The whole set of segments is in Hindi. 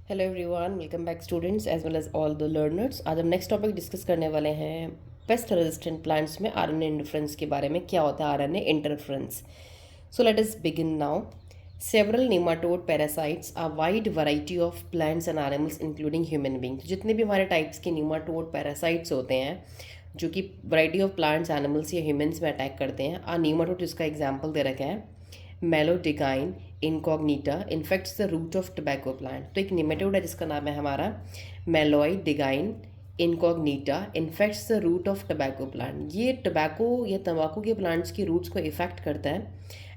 Hello everyone, welcome back students as well as all the learners. आज हम नेक्स्ट टॉपिक डिस्कस करने वाले हैं पेस्ट रेजिस्टेंट प्लांट्स में आरएनए इंटरफेरेंस के बारे में। क्या होता है RNA interference? So let us begin now. Several nematode parasites are wide variety of plants and animals including human beings. जितने भी हमारे टाइप्स के नेमाटोड पैरासाइट्स होते हैं जो कि वैरायटी ऑफ प्लांट्स एनिमल्स या ह्यूमन्स में अटैक करते हैं, आ नेमाटोड जिसका एग्जाम्पल दे रखा है meloidogyne incognita infects the root of tobacco plant. तो एक निमेटोड है जिसका नाम है हमारा meloidogyne incognita infects the root of tobacco plant. ये टबैको या तंबाकू के प्लांट्स की रूट्स को इफेक्ट करता है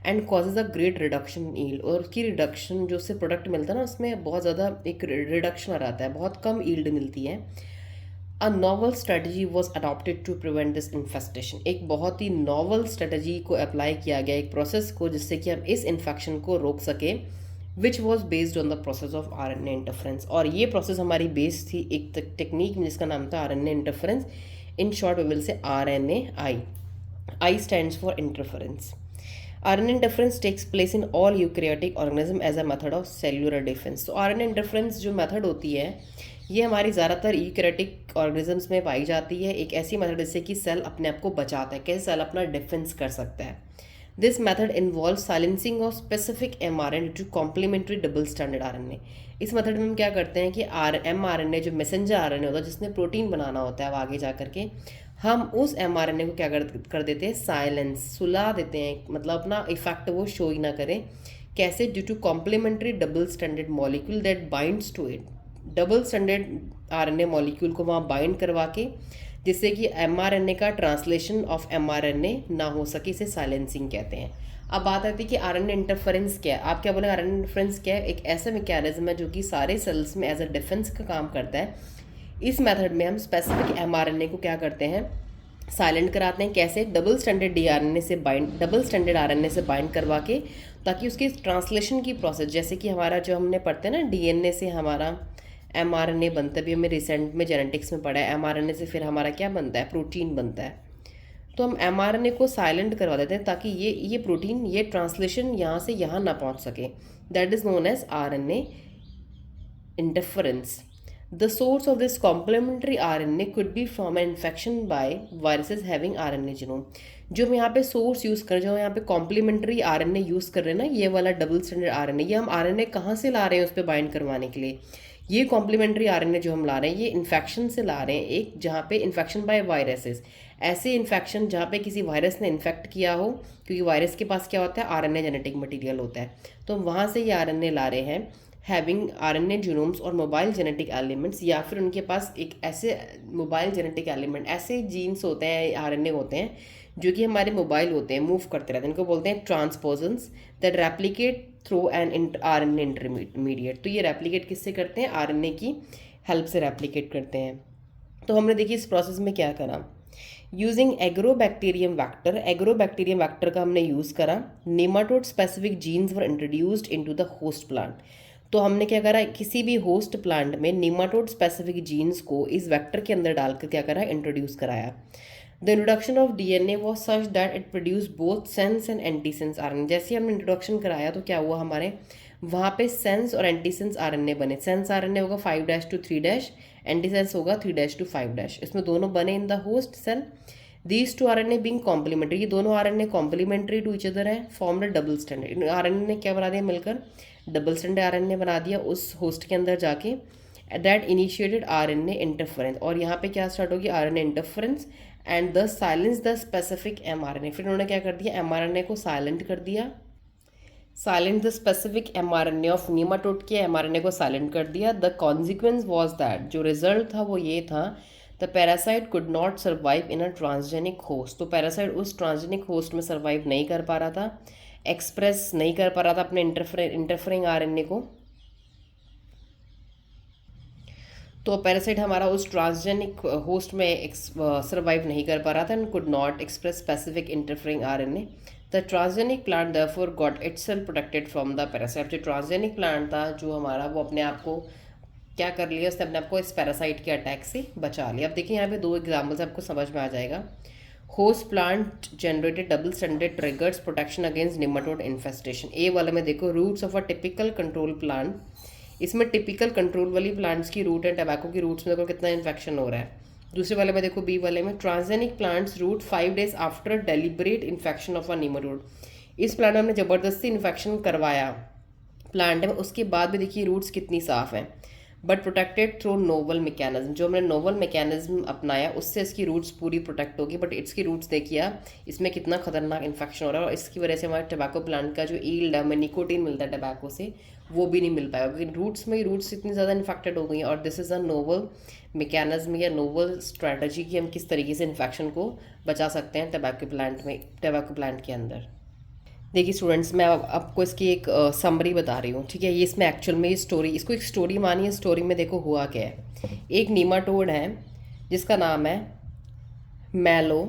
and causes a great reduction in yield. और उसकी रिडक्शन जो उससे प्रोडक्ट मिलता है ना, उसमें बहुत ज़्यादा एक रिडक्शन आ जाता है, बहुत कम ईल्ड मिलती है। A novel strategy was adopted to prevent this infestation. एक बहुत ही नॉवल स्ट्रेटजी को अप्लाई किया गया, एक प्रोसेस को, जिससे कि हम इस इन्फेक्शन को रोक सके, which was based on the process of R N A interference. और ये प्रोसेस हमारी बेस्ड थी एक टेक्निक में जिसका नाम था R N A interference. In short we will say R N A I. I stands for interference. RNA interference takes place in all eukaryotic organism as a method of cellular defense। तो RNA interference जो मेथड होती है ये हमारी ज़्यादातर यूकैरियोटिक ऑर्गेनिजम्स में पाई जाती है। एक ऐसी मेथड जिससे कि सेल अपने आप को बचाता है, कैसे सेल अपना डिफेंस कर सकता है। This method involve silencing of specific mRNA to complementary double standard RNA। इस मेथड में हम क्या करते हैं कि mRNA जो मैसेंजर RNA होता है जिसने प्रोटीन बनाना होता है, अब आगे जा करके हम उस mRNA को क्या कर देते हैं, साइलेंस, सुला देते हैं, मतलब अपना इफेक्ट वो शो ही ना करें। कैसे? Due to complementary double standard molecule that binds to it. Double standard RNA molecule को वहाँ बाइंड करवा के, जिससे कि mRNA का ट्रांसलेशन ऑफ mRNA ना हो सके, इसे साइलेंसिंग कहते हैं। अब बात आती है कि आरएनए इंटरफेरेंस क्या है। आप क्या बोले आरएनए इंटरफेरेंस क्या है? एक ऐसा मैकेनिज्म है जो कि सारे सेल्स में एज अ डिफेंस का काम करता है। इस मेथड में हम स्पेसिफिक mRNA को क्या करते हैं, साइलेंट कराते हैं। कैसे? डबल स्टैंडर्ड आरएनए से बाइंड करवा के, ताकि उसकी ट्रांसलेशन की प्रोसेस, जैसे कि हमारा जो हमने पढ़ते हैं ना डीएनए से हमारा mRNA बनता है, भी हमें रिसेंट में जेनेटिक्स में पढ़ा है। mRNA से फिर हमारा क्या बनता है, प्रोटीन बनता है। तो हम mRNA को साइलेंट करवा देते हैं ताकि ये प्रोटीन, ये ट्रांसलेशन यहाँ से यहाँ ना पहुँच सके। That is known as RNA interference. The source of this complementary RNA could be from an infection by viruses having RNA genome। जो हम यहाँ पे सोर्स यूज़ कर, जो यहाँ पे कॉम्प्लीमेंट्री आरएनए यूज़ कर रहे हैं ना, ये वाला डबल स्टैंडर्ड आरएनए, ये हम आरएनए कहाँ से ला रहे हैं उस पर बाइंड करवाने के लिए? ये कॉम्प्लीमेंट्री आरएनए जो हम ला रहे हैं ये इन्फेक्शन से ला रहे हैं, एक जहाँ पे इन्फेक्शन बाय वायरसेस, ऐसे इन्फेक्शन जहाँ पे किसी वायरस ने इन्फेक्ट किया हो, क्योंकि वायरस के पास क्या होता है, आरएनए जेनेटिक मटीरियल होता है। तो वहाँ से ये आरएनए ला रहे हैं हैविंग आरएनए जीनोम्स और मोबाइल जेनेटिक एलिमेंट्स, या फिर उनके पास एक ऐसे मोबाइल जेनेटिक एलिमेंट, ऐसे जीन्स होते हैं, आरएनए होते हैं जो कि हमारे मोबाइल होते हैं, मूव करते रहते हैं। इनको बोलते हैं transposons that replicate through an RNA intermediate. तो ये रेप्लिकेट किससे करते हैं? आरएनए की हेल्प से रेप्लिकेट करते हैं। तो हमने देखिए इस प्रोसेस में क्या करा, using agrobacterium vector. Agrobacterium vector का हमने यूज़ करा। Nematode specific jeans were introduced into the host plant. तो हमने क्या करा, किसी भी होस्ट प्लांट में नेमाटोड स्पेसिफिक जीन्स को इस वेक्टर के अंदर डालकर क्या करा, इंट्रोड्यूस कराया। The introduction of DNA was such that it produce both sense and antisense RNA. जैसे हमने इंट्रोडक्शन कराया तो क्या हुआ, हमारे वहाँ पे सेंस और एंटीसेंस आरएनए बने। सेंस आरएनए होगा 5' to 3', एंटीसेंस होगा 3' to 5'। इसमें दोनों बने in the host cell. These two RNA being complementary, ये दोनों RNA complementary to each other है, form the double standard. RNA ने क्या बना दिया, मिलकर डबल स्टैंडर्ड आरएनए बना दिया उस होस्ट के अंदर जाके। That initiated RNA interference. और यहाँ पे क्या स्टार्ट होगी, RNA interference and the silence the specific mRNA। फिर उन्होंने क्या कर दिया, mRNA को साइलेंट कर दिया। Silent the specific mRNA of nematode के mRNA को साइलेंट कर दिया। द कॉन्सिक्वेंस वॉज दैट, जो रिजल्ट था वो ये था, the parasite could not survive in a transgenic host. तो पैरासाइट उस ट्रांसजेनिक होस्ट में सर्वाइव नहीं कर पा रहा था, एक्सप्रेस नहीं कर पा रहा था अपने इंटरफेरिंग आरएनए को। तो पैरासाइट हमारा उस ट्रांसजेनिक होस्ट में सर्वाइव नहीं कर पा रहा था and could not express specific interfering RNA. The transgenic plant therefore got itself protected from the parasite. जो ट्रांसजेनिक प्लांट था जो हमारा, वो अपने आप को क्या कर लिया, उसने अपने आप को इस पैरासाइट के अटैक से बचा लिया। अब देखिए यहाँ पे दो एग्जाम्पल्स आपको समझ में आ जाएगा। Host plant generated double standard triggers protection against nematode infestation. A वाले में देखो, roots of a typical control plant इसमें टिपिकल कंट्रोल वाली प्लांट्स की रूट एंड टबैको की रूट्स में देखो कितना इन्फेक्शन हो रहा है। दूसरे वाले में देखो बी वाले में transgenic plants root 5 days after deliberate infection of a nematode. इस प्लांट में हमने ज़बरदस्ती इन्फेक्शन करवाया प्लांट में, उसके बाद भी देखिए रूट्स कितनी साफ़ हैं, but protected through novel mechanism. जो हमने नोवल मैकेनिज्म अपनाया उससे इसकी रूट्स पूरी प्रोटेक्ट होगी, बट इसकी रूट्स देखिए इसमें कितना खतरनाक इन्फेक्शन हो रहा है, और इसकी वजह से हमारे टबैको प्लांट का जो ईल्ड है, हमें निकोटीन मिलता है टबैको से, वो भी नहीं मिल पाएगा क्योंकि रूट्स में रूट्स इतनी ज़्यादा इन्फेक्टेड हो गई हैं। और this is a novel mechanism या नोवल स्ट्रैटेजी कि हम किस तरीके से इन्फेक्शन को बचा सकते हैं टबैको प्लांट के अंदर। देखिए स्टूडेंट्स, मैं आपको इसकी एक समरी बता रही हूँ, ठीक है। ये इसमें एक्चुअल में ये स्टोरी, इसको एक स्टोरी मानिए। स्टोरी में देखो हुआ क्या है। एक नीमाटोड है जिसका नाम है मैलो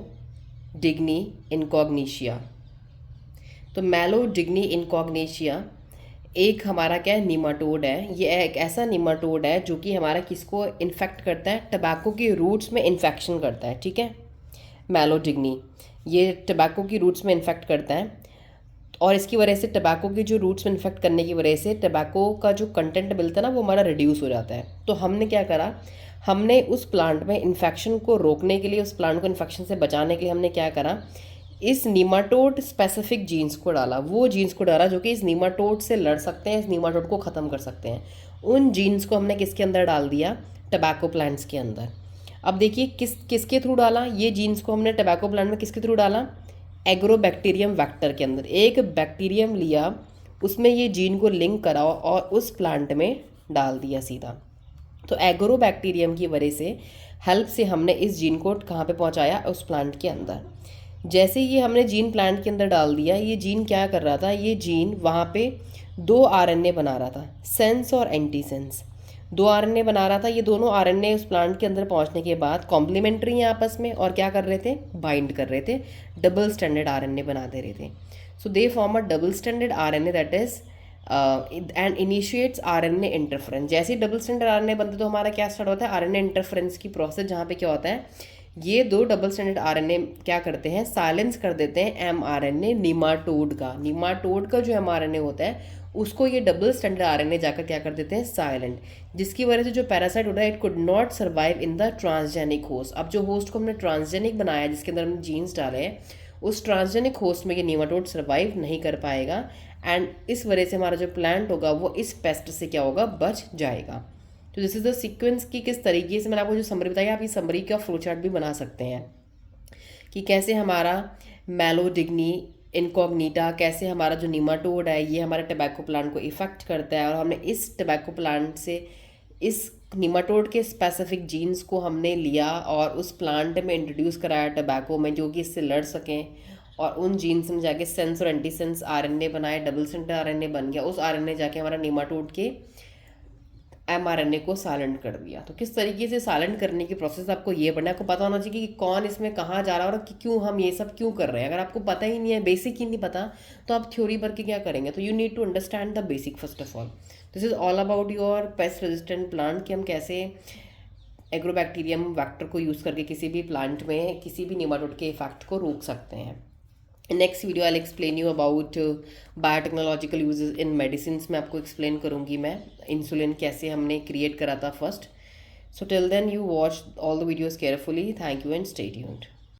डिग्नी इनकॉग्निशिया। तो मैलो डिग्नी इनकॉग्निशिया एक हमारा क्या है, नीमाटोड है। ये एक ऐसा नीमाटोड है जो कि हमारा किसको इन्फेक्ट करता है, टबैको की रूट्स में इन्फेक्शन करता है, ठीक है। मैलो डिग्नी ये टबैको की रूट्स में इन्फेक्ट करता है, और इसकी वजह से टबैको की जो रूट्स में इन्फेक्ट करने की वजह से टबैको का जो कंटेंट मिलता है ना, वो हमारा रिड्यूस हो जाता है। तो हमने क्या करा, हमने उस प्लांट में इन्फेक्शन को रोकने के लिए, उस प्लांट को इन्फेक्शन से बचाने के लिए हमने क्या करा, इस नीमाटोड स्पेसिफिक जीन्स को डाला। वो जीन्स को डाला जो कि इस नीमाटोड से लड़ सकते हैं, इस नीमाटोड को ख़त्म कर सकते हैं। उन जीन्स को हमने किसके अंदर डाल दिया, टबैको प्लांट्स के अंदर। अब देखिए किसके थ्रू डाला, ये जीन्स को हमने टबैको प्लांट में किसके थ्रू डाला, एग्रोबैक्टीरियम वेक्टर के अंदर। एक बैक्टीरियम लिया, उसमें ये जीन को लिंक करा और उस प्लांट में डाल दिया सीधा। तो एग्रोबैक्टीरियम की वजह से हेल्प से हमने इस जीन को कहाँ पे पहुँचाया, उस प्लांट के अंदर। जैसे ये हमने जीन प्लांट के अंदर डाल दिया, ये जीन क्या कर रहा था, ये जीन वहाँ पे 2 RNA बना रहा था, सेंस और एंटी सेंस। 2 RNA बना रहा था। ये दोनों RNA उस प्लांट के अंदर पहुंचने के बाद कॉम्प्लीमेंट्री हैं आपस में, और क्या कर रहे थे, बाइंड कर रहे थे, डबल स्टैंडर्ड RNA बना दे रहे थे। So they form a double standard RNA that is and initiates RNA interference. जैसे ही डबल स्टैंडर्ड RNA बनते तो हमारा क्या स्टार्ट होता है, RNA इंटरफ्रेंस की प्रोसेस, जहाँ पे क्या होता है, ये 2 डबल स्टैंडर्ड RNA क्या करते हैं, साइलेंस कर देते हैं mRNA नीमाटोड का। नीमाटोड का जो mRNA होता है उसको ये डबल स्टैंडर्ड RNA जाकर क्या कर देते हैं, साइलेंट, जिसकी वजह से जो पैरासाइट होता है it could not survive in the transgenic host. अब जो होस्ट को हमने ट्रांसजेनिक बनाया, जिसके अंदर हमने जीन्स डाले हैं, उस ट्रांसजेनिक होस्ट में ये नीमाटोड सर्वाइव नहीं कर पाएगा, एंड इस वजह से हमारा जो प्लांट होगा वो इस पेस्ट से क्या होगा, बच जाएगा। तो दिस इज़ द सीक्वेंस की किस तरीके से मैंने आपको जो समरी बताई, आप इस समरी का फ्लो चार्ट भी बना सकते हैं कि कैसे हमारा मैलो डिग्नी इनकॉग्निटा, कैसे हमारा जो नीमाटोड है ये हमारे टबैको प्लांट को इफेक्ट करता है, और हमने इस टबैको प्लांट से इस नीमाटोड के स्पेसिफिक जीन्स को हमने लिया और उस प्लांट में इंट्रोड्यूस कराया टबैको में, जो कि इससे लड़ सकें, और उन जीन्स में जाके सेंस और एंटी सेंस RNA बनाए, डबल स्टैंडर्ड RNA बन गया। उस RNA जाके हमारा नीमाटोड के mRNA को साइलेंट कर दिया। तो किस तरीके से साइलेंट करने की प्रोसेस आपको ये पढ़ना है। आपको पता होना चाहिए कि कौन इसमें कहाँ जा रहा है और क्यों हम ये सब क्यों कर रहे हैं। अगर आपको पता ही नहीं है, बेसिक ही नहीं पता, तो आप थ्योरी पढ़ के क्या करेंगे। तो you need to understand the basic first of all. This is all about your pest resistant plant, कि हम कैसे एग्रोबैक्टीरियम वेक्टर को यूज़ करके किसी भी प्लांट में किसी भी नीमाटोड के इफेक्ट को रोक सकते हैं। Next video I explain you about biotechnological uses in medicine में आपको एक्सप्लेन करूंगी मैं इंसुलिन कैसे हमने क्रिएट करा था first. So till then you watch all the videos carefully. Thank you and stay tuned.